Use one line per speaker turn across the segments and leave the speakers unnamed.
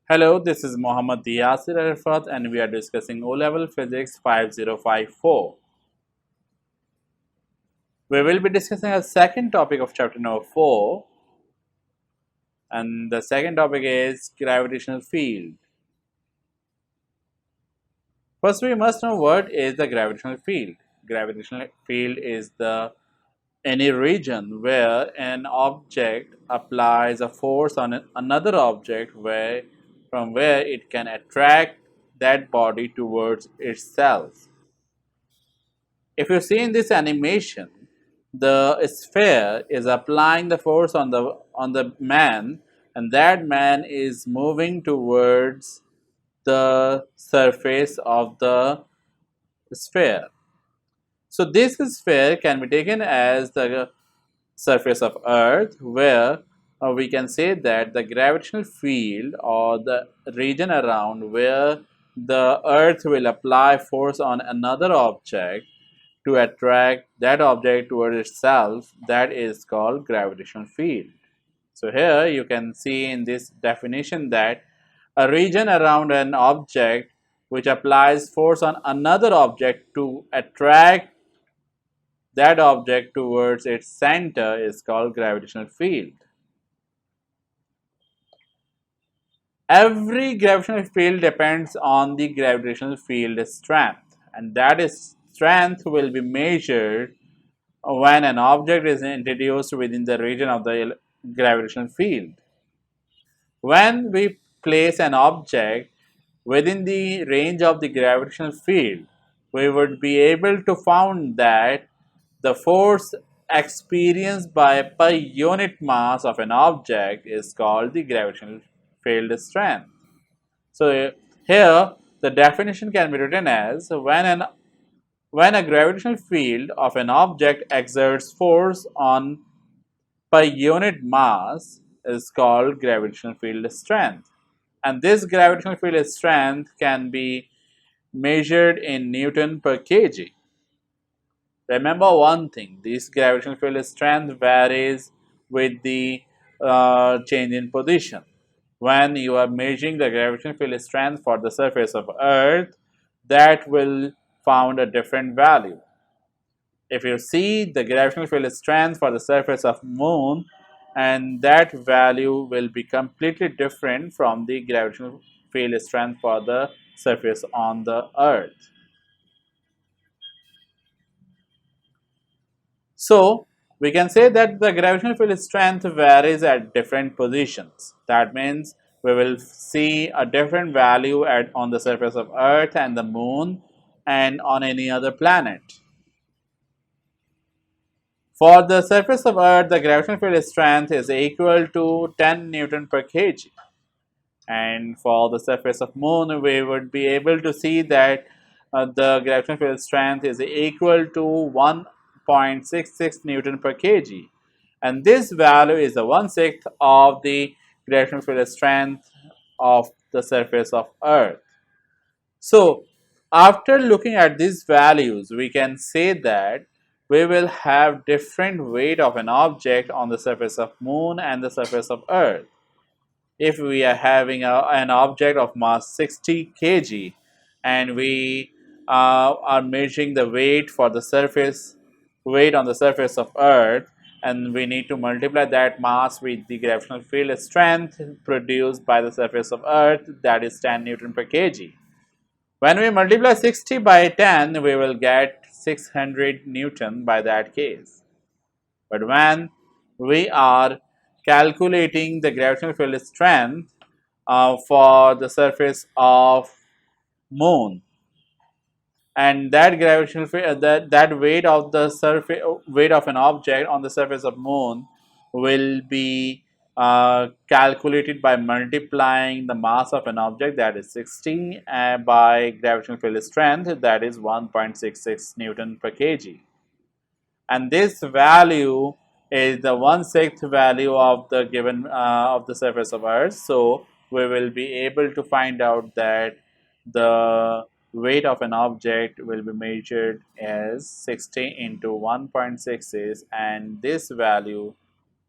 Hello, this is Mohammad Yasir Arafat and we are discussing O-Level Physics 5054. We will be discussing a second topic of chapter number 4 and the second topic is gravitational field. First, we must know what is the gravitational field. Gravitational field is the any region where an object applies a force on another object from where it can attract that body towards itself. If you see in this animation, the sphere is applying the force on the man, and that man is moving towards the surface of the sphere. So this sphere can be taken as the surface of Earth, where we can say that the gravitational field or the region around where the Earth will apply force on another object to attract that object towards itself, that is called gravitational field. So here you can see in this definition that a region around an object which applies force on another object to attract that object towards its center is called gravitational field. Every gravitational field depends on the gravitational field strength, and that is strength will be measured when an object is introduced within the region of the gravitational field. When we place an object within the range of the gravitational field, we would be able to find that the force experienced by per unit mass of an object is called the gravitational field strength. So here the definition can be written as when a gravitational field of an object exerts force on per unit mass is called gravitational field strength. And this gravitational field strength can be measured in Newton per kg. Remember one thing, this gravitational field strength varies with the change in position. When you are measuring the gravitational field strength for the surface of Earth, that will found a different value. If you see the gravitational field strength for the surface of Moon, and that value will be completely different from the gravitational field strength for the surface on the Earth. So we can say that the gravitational field strength varies at different positions. That means we will see a different value on the surface of Earth and the Moon and on any other planet. For the surface of Earth, the gravitational field strength is equal to 10 Newton per kg. And for the surface of Moon, we would be able to see that the gravitational field strength is equal to 1.66 Newton per kg. And this value is the 1/6 of the gravitational field strength of the surface of Earth. So, after looking at these values, we can say that we will have different weight of an object on the surface of Moon and the surface of Earth. If we are having an object of mass 60 kg and we are measuring the weight for the surface weight on the surface of Earth, and we need to multiply that mass with the gravitational field strength produced by the surface of Earth, that is 10 Newton per kg. When we multiply 60 by 10, we will get 600 Newton by that case. But when we are calculating the gravitational field strength for the surface of Moon, and that gravitational field, that weight of the surface weight of an object on the surface of Moon will be calculated by multiplying the mass of an object, that is 60, by gravitational field strength, that is 1.66 Newton per kg. And this value is the 1/6 value of the given of the surface of Earth. So we will be able to find out that the weight of an object will be measured as 60 into 1.66, and this value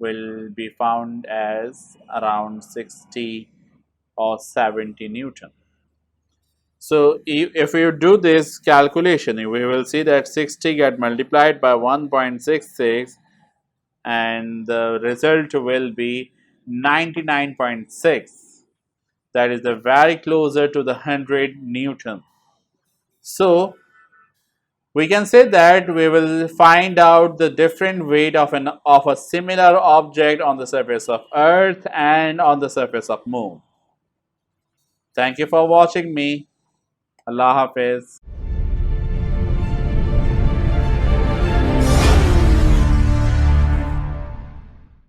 will be found as around 60 or 70 Newton. So if you do this calculation, we will see that 60 get multiplied by 1.66 and the result will be 99.6. That is the very closer to the 100 Newton. So we can say that we will find out the different weight of a similar object on the surface of Earth and on the surface of Moon. Thank you for watching me. Allah Hafiz.